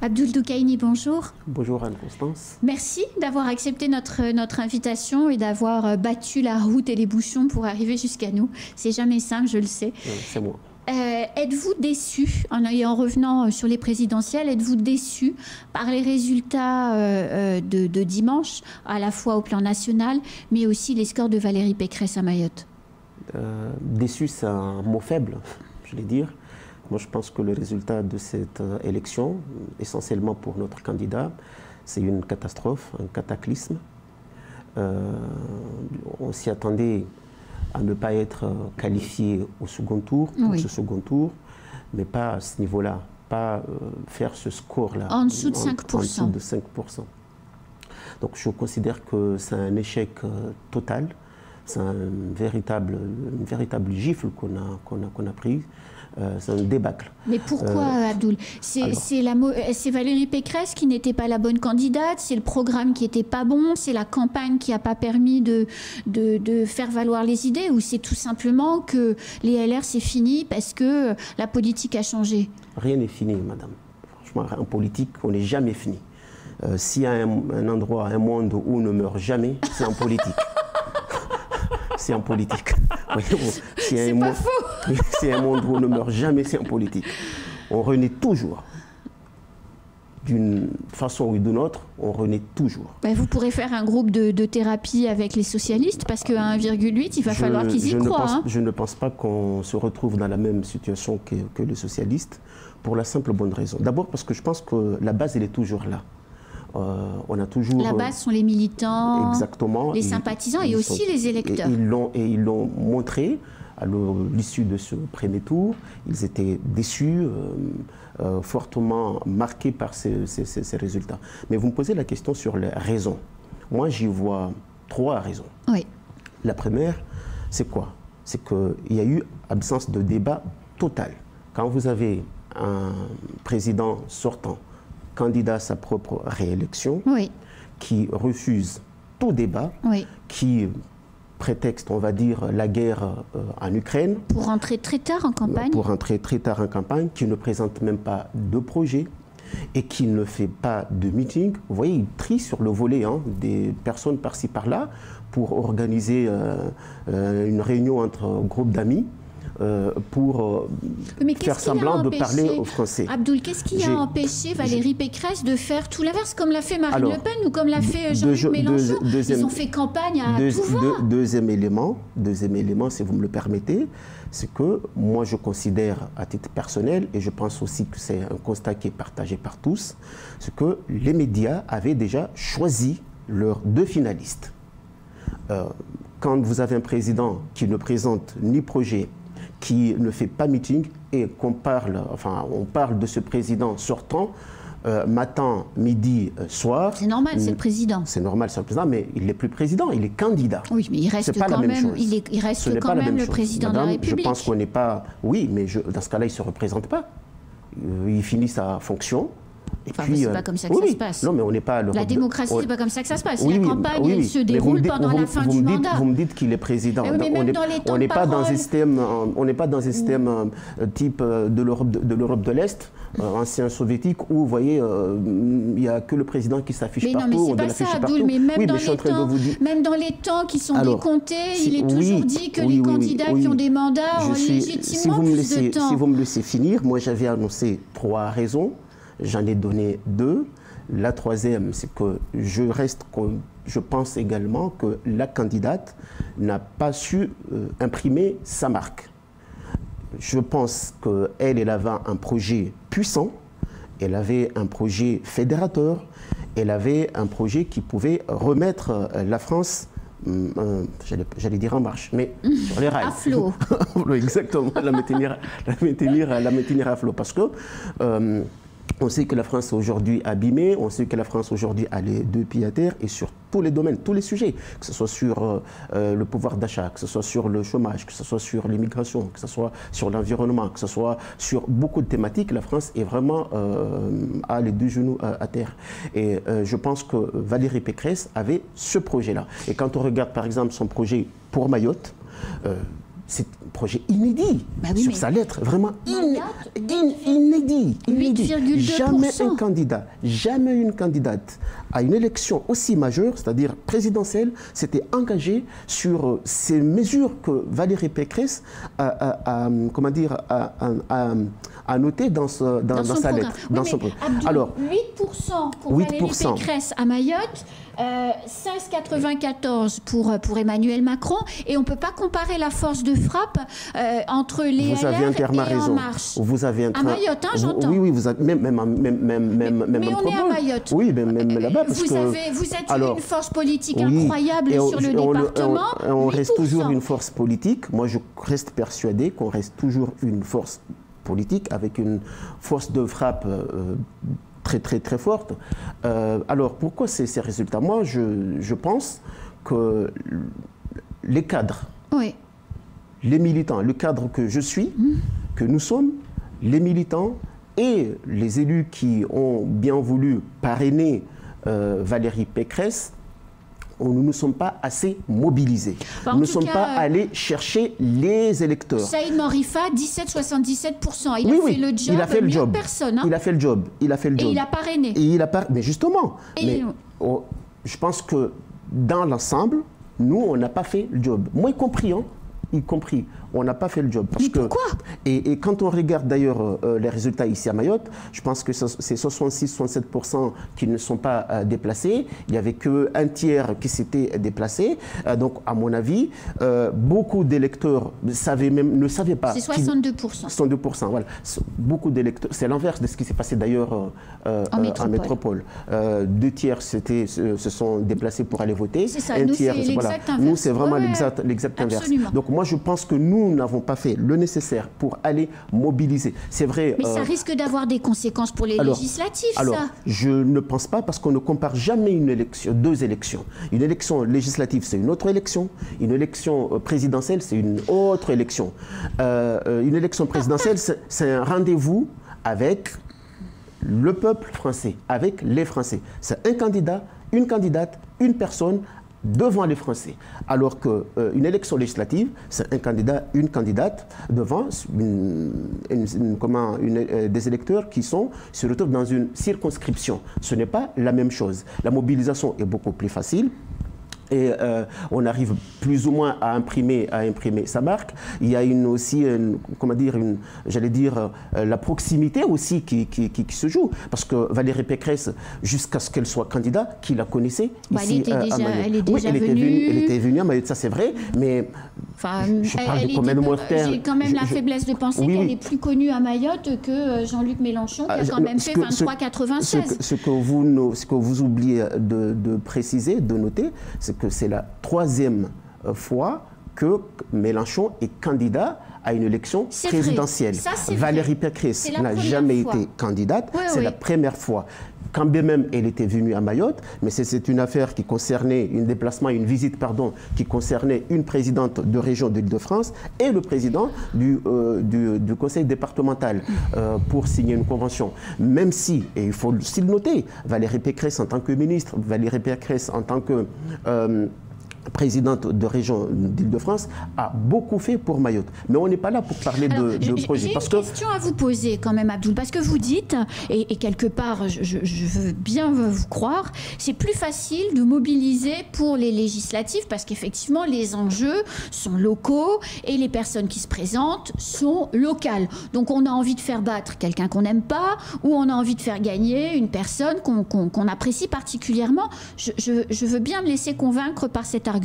Abdoul Doukaini, bonjour. Bonjour Anne-Constance. Merci d'avoir accepté notre invitation et d'avoir battu la route et les bouchons pour arriver jusqu'à nous. C'est jamais simple, je le sais. C'est moi. Êtes-vous déçu, en revenant sur les présidentielles, êtes-vous déçu par les résultats de dimanche, à la fois au plan national, mais aussi les scores de Valérie Pécresse à Mayotte? Déçu, c'est un mot faible, je vais dire. Moi, je pense que le résultat de cette élection, essentiellement pour notre candidat, c'est une catastrophe, un cataclysme. On s'y attendait à ne pas être qualifié au second tour, pour ce second tour, mais pas à ce niveau-là, pas faire ce score-là. En dessous de 5%. En dessous de 5%. Donc je considère que c'est un échec total, c'est une véritable gifle qu'on a prise. C'est un débâcle. Mais pourquoi, Abdoul? C'est Valérie Pécresse qui n'était pas la bonne candidate, c'est le programme qui n'était pas bon, c'est la campagne qui n'a pas permis de faire valoir les idées, ou c'est tout simplement que les LR, c'est fini parce que la politique a changé? Rien n'est fini, madame. Franchement, en politique, on n'est jamais fini. S'il y a un endroit, un monde où on ne meurt jamais, c'est en politique. C'est en politique. C'est pas faux. C'est un monde où on ne meurt jamais, c'est en politique. On renaît toujours. D'une façon ou d'une autre, on renaît toujours. Vous pourrez faire un groupe de thérapie avec les socialistes, parce qu'à 1,8, il va falloir qu'ils y croient. Je ne pense pas qu'on se retrouve dans la même situation que les socialistes, pour la simple bonne raison. D'abord parce que je pense que la base, elle est toujours là. On a toujours... La base sont les militants, exactement, les sympathisants et aussi les électeurs. Ils l'ont montré à l'issue de ce premier tour. Ils étaient déçus, fortement marqués par ces résultats. Mais vous me posez la question sur les raisons. Moi, j'y vois 3 raisons. Oui. La première, c'est quoi? C'est qu'il y a eu absence de débat total. Quand vous avez un président sortant, candidat à sa propre réélection, qui refuse tout débat, qui prétexte, on va dire, la guerre en Ukraine. Pour rentrer très tard en campagne. Pour rentrer très tard en campagne, qui ne présente même pas de projet et qui ne fait pas de meeting. Vous voyez, il trie sur le volet des personnes par-ci par-là pour organiser une réunion entre groupes d'amis. Pour faire semblant de parler aux Français. Abdoul, qu'est-ce qui a empêché Valérie Pécresse de faire tout l'inverse, comme l'a fait Marine Le Pen ou comme l'a fait Jean-Luc Mélenchon? Ils ont fait campagne à tout voir. Deuxième élément, si vous me le permettez, c'est que moi je considère à titre personnel, et je pense aussi que c'est un constat qui est partagé par tous, c'est que les médias avaient déjà choisi leurs 2 finalistes. Quand vous avez un président qui ne présente ni projet, qui ne fait pas meeting, et qu'on parle, on parle de ce président sortant, matin, midi, soir. C'est normal, c'est le président. C'est normal, c'est le président, mais il n'est plus président, il est candidat. Oui, mais il reste quand même, il reste quand même le président de la République. Je pense qu'on n'est pas... Oui, mais dans ce cas-là, il ne se représente pas. Il finit sa fonction. C'est pas comme ça que ça se passe. Non, mais on n'est pas... La démocratie, c'est pas comme ça que ça se passe. La campagne, elle se déroule pendant la fin du mandat. Vous me dites qu'il est président. On n'est pas dans un système, type de l'Europe de l'Est, ancien soviétique, où vous voyez, il n'y a que le président qui s'affiche partout. Mais non, mais c'est pas ça, Abdoul. Mais même dans les temps qui sont décomptés, il est toujours dit que les candidats qui ont des mandats ont légitimement plus de temps. Si vous me laissez finir, moi j'avais annoncé 3 raisons. J'en ai donné 2. La 3e, c'est que je pense également que la candidate n'a pas su imprimer sa marque. Je pense qu'elle avait un projet puissant, elle avait un projet fédérateur, elle avait un projet qui pouvait remettre la France, j'allais dire en marche, mais sur les rails. À flot. Exactement, la maintenir à flot. Parce que on sait que la France est aujourd'hui abîmée, on sait que la France aujourd'hui a les 2 pieds à terre, et sur tous les domaines, tous les sujets, que ce soit sur le pouvoir d'achat, que ce soit sur le chômage, que ce soit sur l'immigration, que ce soit sur l'environnement, que ce soit sur beaucoup de thématiques, la France est vraiment a les 2 genoux à terre. Et je pense que Valérie Pécresse avait ce projet-là. Et quand on regarde par exemple son projet pour Mayotte, c'est un projet inédit sur sa lettre, vraiment inédit. 8,2%. Jamais une candidate à une élection aussi majeure, c'est-à-dire présidentielle, s'était engagée sur ces mesures que Valérie Pécresse a noté dans sa lettre. Alors, 8% pour Valérie Pécresse à Mayotte, 16,94 pour Emmanuel Macron, et on ne peut pas comparer la force de frappe entre les LR et En Marche. Vous avez à Mayotte, hein, j'entends. Oui, vous avez, même mais on est à Mayotte. Oui, même là-bas. Vous êtes une force politique incroyable sur le département. On reste toujours une force politique. Moi, je reste persuadé qu'on reste toujours une force politique avec une force de frappe très, très, très forte. Alors, pourquoi ces résultats? Moi, je pense que les cadres, les militants, le cadre que je suis, que nous sommes, les militants et les élus qui ont bien voulu parrainer Valérie Pécresse, nous ne sommes pas assez mobilisés. Nous ne sommes pas allés chercher les électeurs. Saïd Morifa, 17,77%. Il a fait le job. Il a fait le job. Personne. Hein. Il a fait le job. Et il a parrainé. Mais justement. Je pense que dans l'ensemble, nous, on n'a pas fait le job. Moi y compris, on n'a pas fait le job. Mais pourquoi? Et quand on regarde d'ailleurs les résultats ici à Mayotte, je pense que c'est 66-67% qui ne sont pas déplacés. Il n'y avait qu'un tiers qui s'était déplacé. Donc, à mon avis, beaucoup d'électeurs ne savaient pas. C'est 62%. 62%, voilà. Beaucoup d'électeurs. C'est l'inverse de ce qui s'est passé d'ailleurs en métropole. 2 tiers se sont déplacés pour aller voter. C'est ça, nous, c'est vraiment l'exact inverse. Donc, moi, je pense que nous n'avons pas fait le nécessaire pour aller mobiliser. C'est vrai. Mais ça risque d'avoir des conséquences pour les législatives, ça. Alors, je ne pense pas, parce qu'on ne compare jamais deux élections. Une élection législative, c'est une autre élection. Une élection présidentielle, c'est une autre élection. Une élection présidentielle, c'est un rendez-vous avec le peuple français, avec les Français. C'est un candidat, une candidate, une personne devant les Français. Alors qu'une élection législative, c'est un candidat, une candidate devant des électeurs qui se retrouvent dans une circonscription. Ce n'est pas la même chose. La mobilisation est beaucoup plus facile. Et on arrive plus ou moins à imprimer sa marque. Il y a la proximité aussi qui se joue. Parce que Valérie Pécresse, jusqu'à ce qu'elle soit candidate, qui la connaissait ici à Mayotte. Elle était venue à Mayotte, ça c'est vrai, mais je parle de combien de mortels. J'ai quand même la faiblesse de penser qu'elle est plus connue à Mayotte que Jean-Luc Mélenchon, qui a quand même fait 23,96. Ce que vous oubliez de préciser, de noter, c'est que c'est la 3e fois que Mélenchon est candidat à une élection présidentielle. Valérie Pécresse n'a jamais été candidate, c'est la première fois. Quand bien même elle était venue à Mayotte, mais c'est une affaire qui concernait une visite qui concernait une présidente de région de l'Île-de-France et le président du conseil départemental pour signer une convention. Même si, et il faut aussi le noter, Valérie Pécresse en tant que ministre, Valérie Pécresse en tant que présidente de région d'Île-de-France, a beaucoup fait pour Mayotte. Mais on n'est pas là pour parler de projet. J'ai une question à vous poser quand même, Abdoul, parce que vous dites, et quelque part, je veux bien vous croire, c'est plus facile de mobiliser pour les législatives, parce qu'effectivement, les enjeux sont locaux et les personnes qui se présentent sont locales. Donc on a envie de faire battre quelqu'un qu'on n'aime pas, ou on a envie de faire gagner une personne qu'on apprécie particulièrement. Je veux bien me laisser convaincre par cet argument.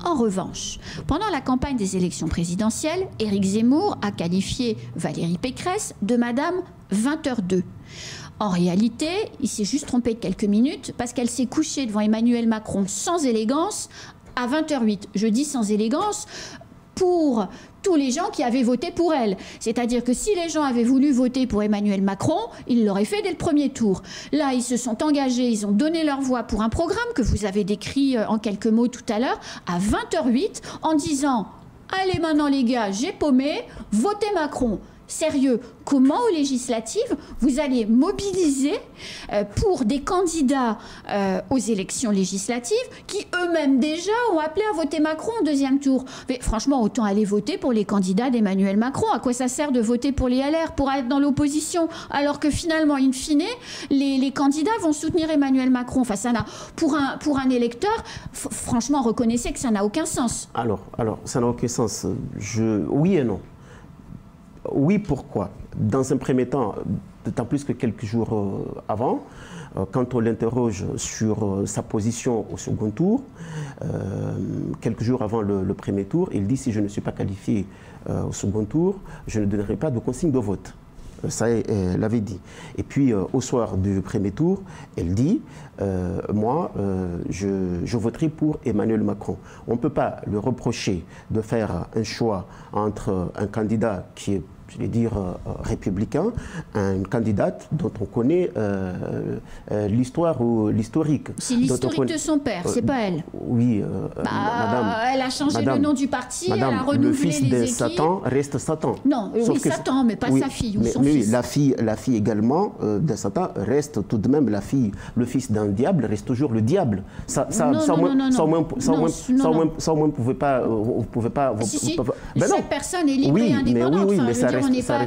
En revanche, pendant la campagne des élections présidentielles, Éric Zemmour a qualifié Valérie Pécresse de Madame 20h02. En réalité, il s'est juste trompé de quelques minutes parce qu'elle s'est couchée devant Emmanuel Macron sans élégance à 20h08. Je dis sans élégance pour tous les gens qui avaient voté pour elle. C'est-à-dire que si les gens avaient voulu voter pour Emmanuel Macron, ils l'auraient fait dès le premier tour. Là, ils se sont engagés, ils ont donné leur voix pour un programme que vous avez décrit en quelques mots tout à l'heure, à 20h08, en disant « Allez maintenant les gars, j'ai paumé, votez Macron ». sérieux. Comment aux législatives vous allez mobiliser pour des candidats aux élections législatives qui eux-mêmes déjà ont appelé à voter Macron au deuxième tour? Mais franchement, autant aller voter pour les candidats d'Emmanuel Macron. À quoi ça sert de voter pour les LR, pour être dans l'opposition, alors que finalement, in fine, les candidats vont soutenir Emmanuel Macron? Enfin, ça n'a, pour un électeur, franchement, reconnaissez que ça n'a aucun sens. Alors, ça n'a aucun sens. Oui et non. Oui, pourquoi? Dans un premier temps, d'autant plus que quelques jours avant, quand on l'interroge sur sa position au second tour, quelques jours avant le premier tour, il dit: si je ne suis pas qualifié au second tour, je ne donnerai pas de consigne de vote. Ça, elle l'avait dit. Et puis, au soir du premier tour, elle dit moi, je voterai pour Emmanuel Macron. On ne peut pas lui reprocher de faire un choix entre un candidat qui est, je vais dire, républicain, une candidate dont on connaît l'histoire ou l'historique. C'est l'historique de son père, c'est pas elle. Oui, madame. Elle a changé le nom du parti, madame, elle a renouvelé le fils les de équipes. Satan reste Satan. Non, oui, Satan, mais pas sa fille ou son oui, fils. La fille également de Satan reste tout de même la fille. Le fils d'un diable reste toujours le diable. Ça au moins, vous pouvez pas. Cette personne est libre et indépendante. Oui, mais ça on n'est pas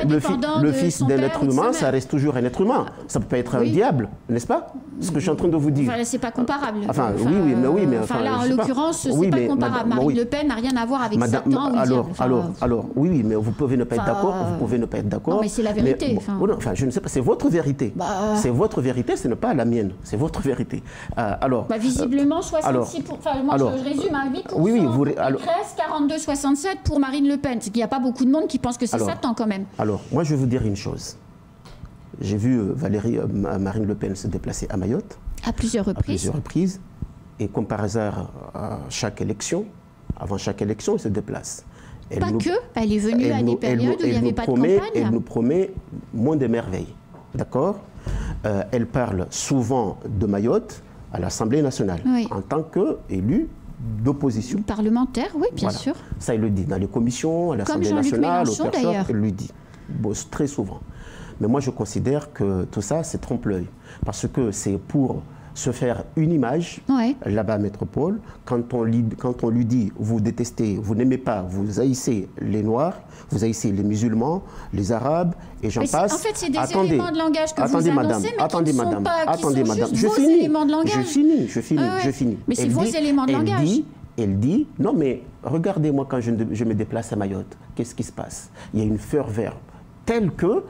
dépendant le de fils son d'un père être ou de sa humain, mère. ça reste toujours un être humain. Ça peut pas être un diable, n'est-ce pas? Ce que je suis en train de vous dire. Enfin, c'est pas comparable. Enfin, mais là, en l'occurrence, c'est pas comparable. Marine Le Pen n'a rien à voir avec Satan ou diable. Alors, oui, mais vous pouvez ne pas être d'accord. Vous pouvez ne pas être d'accord. Non, mais c'est la vérité. Enfin, je ne sais pas. C'est votre vérité. C'est votre vérité. Ce n'est pas la mienne. C'est votre vérité. Alors. Visiblement, 66%. Enfin, moi, je résume à 8%. Oui, Pécresse, 42,67 pour Marine Le Pen. C'est qu'il n'y a pas beaucoup de monde qui pense que c'est Satan quand même. Alors, moi, je vais vous dire une chose. J'ai vu Marine Le Pen se déplacer à Mayotte. À plusieurs reprises. Et comme par hasard, à chaque élection, avant chaque élection, elle se déplace. Elle est venue à des périodes où il n'y avait pas de campagne. Elle nous promet moins de merveilles. D'accord? Elle parle souvent de Mayotte à l'Assemblée nationale, en tant qu'élue d'opposition. Parlementaire, oui, bien sûr. Ça, elle le dit dans les commissions, à l'Assemblée nationale, au workshop, elle le dit. Très souvent. Mais moi, je considère que tout ça, c'est trompe-l'œil. Parce que c'est pour se faire une image, là-bas à Métropole, quand on lui dit « vous détestez, vous n'aimez pas, vous haïssez les Noirs, vous haïssez les musulmans, les Arabes, et j'en passe. » En fait, c'est des éléments de langage que vous annoncez, mais qui ne sont pas, qui sont juste vos éléments de langage. Je finis. Mais c'est vos éléments de langage. Elle dit « non, mais regardez-moi quand je me déplace à Mayotte, qu'est-ce qui se passe? Il y a une ferveur telle que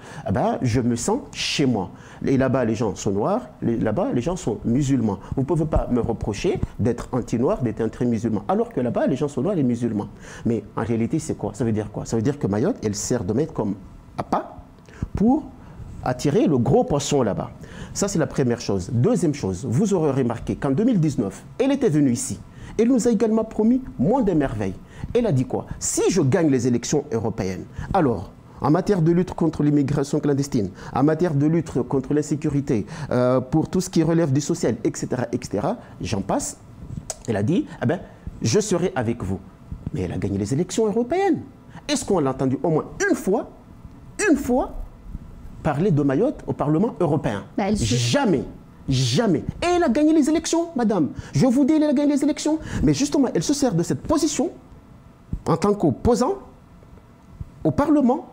je me sens chez moi. Et là-bas, les gens sont noirs, là-bas, les gens sont musulmans. Vous ne pouvez pas me reprocher d'être anti-noir, d'être anti-musulman, alors que là-bas, les gens sont noirs et musulmans. Mais en réalité, c'est quoi? Ça veut dire quoi? Ça veut dire que Mayotte, elle sert de maître comme appât pour attirer le gros poisson là-bas. Ça, c'est la première chose. Deuxième chose, vous aurez remarqué qu'en 2019, elle était venue ici. Elle nous a également promis moins de merveilles. Elle a dit quoi? Si je gagne les élections européennes, alors, en matière de lutte contre l'immigration clandestine, en matière de lutte contre l'insécurité, pour tout ce qui relève du social, etc., j'en passe, elle a dit, je serai avec vous. Mais elle a gagné les élections européennes. Est-ce qu'on l'a entendu au moins une fois parler de Mayotte au Parlement européen? Jamais. Jamais. Et elle a gagné les élections, madame. Je vous dis, elle a gagné les élections. Mais justement, elle se sert de cette position en tant qu'opposant au Parlement.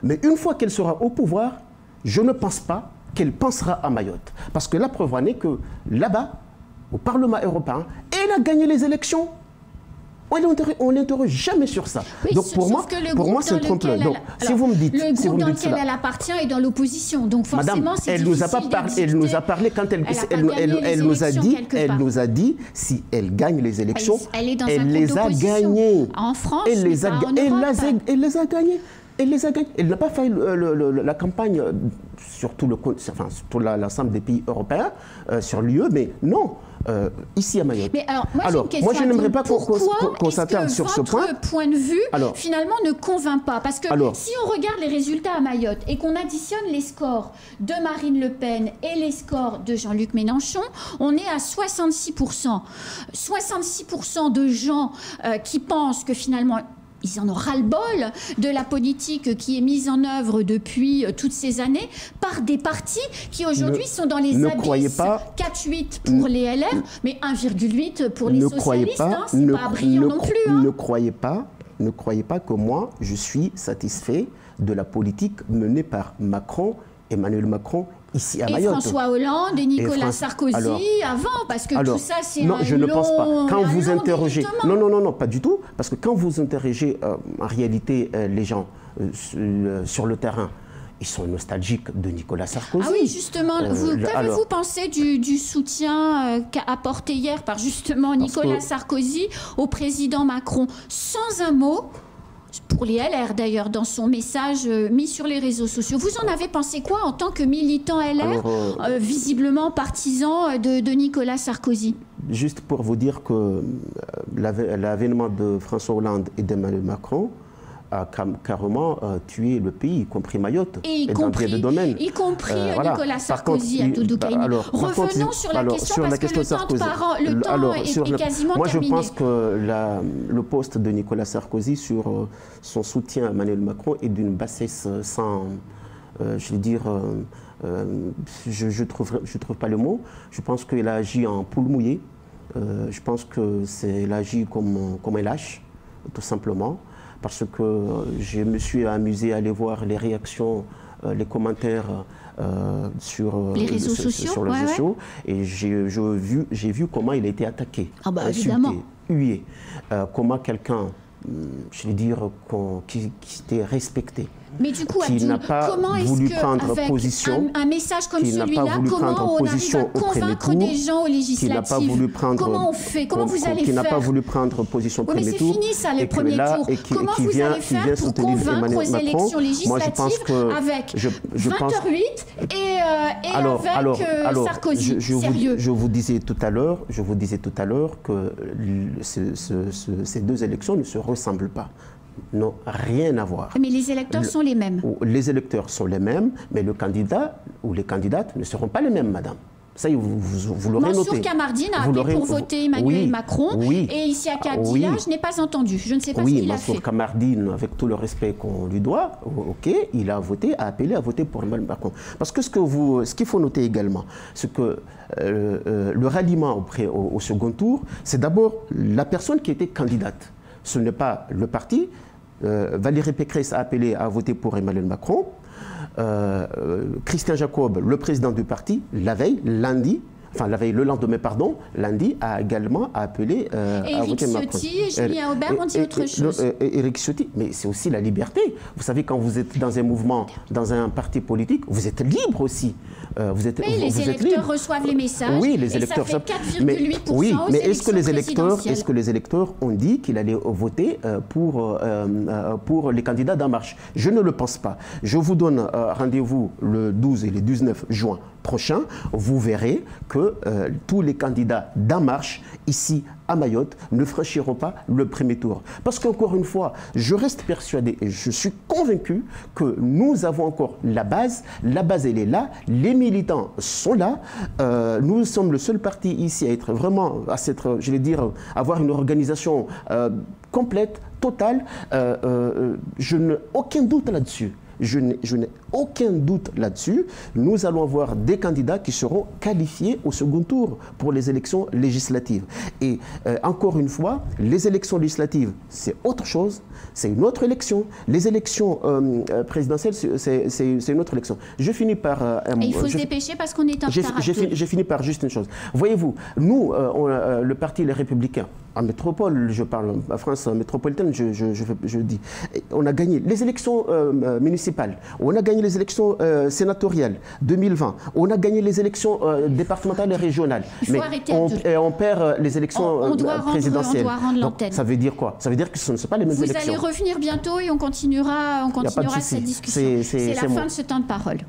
Mais une fois qu'elle sera au pouvoir, je ne pense pas qu'elle pensera à Mayotte. Parce que la preuve en est que là-bas, au Parlement européen, elle a gagné les élections. On n'interroge jamais sur ça. Oui, donc pour moi, c'est un trompe-l'œil. Donc, si vous me dites, le groupe dans lequel elle appartient est dans l'opposition. Donc forcément, c'est difficile. Elle nous a parlé quand elle nous a dit si elle gagne les élections, elle les a gagnées. En France, elle les a gagnées. Elle n'a pas fait la campagne sur tout l'ensemble des pays européens, sur l'UE, mais non, ici à Mayotte. Mais alors, moi je n'aimerais pas qu'on s'attarde sur ce point. Votre point de vue, finalement, ne convainc pas. Parce que si on regarde les résultats à Mayotte et qu'on additionne les scores de Marine Le Pen et les scores de Jean-Luc Mélenchon, on est à 66%. 66% de gens qui pensent que finalement, ils en ont ras-le-bol de la politique qui est mise en œuvre depuis toutes ces années par des partis qui aujourd'hui sont dans les abysses. 4,8 pour les LR, mais 1,8 pour les socialistes. C'est pas brillant non plus. Ne croyez pas que moi, je suis satisfait de la politique menée par Emmanuel Macron, ici à Mayotte. François Hollande et Nicolas Sarkozy avant, parce que tout ça, c'est non, je ne pense pas. Quand vous interrogez... Non, pas du tout. Parce que quand vous interrogez, en réalité, les gens sur le terrain, ils sont nostalgiques de Nicolas Sarkozy. Ah oui, justement, qu'avez-vous pensé du soutien qu'a apporté hier par justement Nicolas Sarkozy au président Macron, sans un mot, pour les LR d'ailleurs, dans son message mis sur les réseaux sociaux. Vous en avez pensé quoi en tant que militant LR, visiblement partisan de Nicolas Sarkozy? Juste pour vous dire que l'avènement de François Hollande et d'Emmanuel Macron a carrément tué le pays, y compris Mayotte, et dans bien de domaines. Y compris Nicolas Sarkozy à Doudou Kaïni. Revenons sur la question, parce que le temps est quasiment terminé. Moi, je pense que le poste de Nicolas Sarkozy sur son soutien à Emmanuel Macron est d'une bassesse sans... je veux dire... je trouve pas le mot. Je pense qu'il a agi en poule mouillée. Je pense qu'il a agi comme un lâche, tout simplement. Parce que je me suis amusé à aller voir les réactions, les commentaires sur les réseaux sociaux. Et j'ai vu comment il a été attaqué, insulté, hué. Comment quelqu'un, je vais dire, qui était respecté. Mais du coup, qui n'a pas voulu prendre position, un message comme celui-là, comment on arrive à convaincre des gens aux législatives? Comment on fait? Comment vous allez faire? Qui n'a pas voulu prendre position au premier tour. Mais c'est fini ça, les premiers tours. Comment vous allez faire pour convaincre aux élections législatives avec 20h08 et avec Sarkozy? Sérieux. Je vous disais tout à l'heure que ces deux élections ne se ressemblent pas. N'ont rien à voir. Mais les électeurs sont les mêmes. Les électeurs sont les mêmes, mais le candidat ou les candidates ne seront pas les mêmes, madame. Ça, vous l'aurez noté. Mansour Kamardine a appelé pour voter Emmanuel Macron. Et ici à Kabila, je n'ai pas entendu. Je ne sais pas ce qu'il a fait. Mansour Kamardine, avec tout le respect qu'on lui doit, il a appelé à voter pour Emmanuel Macron. Parce que ce qu'il faut noter également, c'est que le ralliement au second tour, c'est d'abord la personne qui était candidate. Ce n'est pas le parti. Valérie Pécresse a appelé à voter pour Emmanuel Macron. Christian Jacob, le président du parti, le lendemain, lundi, a également appelé à voter Macron. Éric Ciotti et Julien Aubert ont dit autre chose. Éric Ciotti, mais c'est aussi la liberté. Vous savez, quand vous êtes dans un mouvement, dans un parti politique, vous êtes libre aussi. Les électeurs reçoivent les messages. Oui, les électeurs. Et ça fait 4,8% aux est-ce que les électeurs ont dit qu'il allait voter pour les candidats d'En Marche? Je ne le pense pas. Je vous donne rendez-vous le 12 et le 19 juin prochain. Vous verrez que tous les candidats d'En Marche, ici à Mayotte, ne franchiront pas le premier tour. Parce qu'encore une fois, je reste persuadé et je suis convaincu que nous avons encore la base. La base, elle est là. Les militants sont là. Nous sommes le seul parti ici à être vraiment, avoir une organisation complète, totale. Je n'ai aucun doute là-dessus. Je n'ai aucun doute là-dessus. Nous allons avoir des candidats qui seront qualifiés au second tour pour les élections législatives. Et encore une fois, les élections législatives, c'est autre chose, c'est une autre élection. Les élections présidentielles, c'est une autre élection. Je finis par... il faut se dépêcher parce qu'on est en retard. Je finis par juste une chose. Voyez-vous, nous, le parti Les Républicains, en métropole, je parle, en France métropolitaine, je dis, on a gagné les élections municipales, on a gagné les élections sénatoriales 2020, on a gagné les élections départementales et régionales. On perd les élections présidentielles. On doit rendre l'antenne. Ça veut dire quoi? Ça veut dire que ce ne sont pas les mêmes élections. Vous allez revenir bientôt et on continuera cette discussion. C'est la fin de ce temps de parole.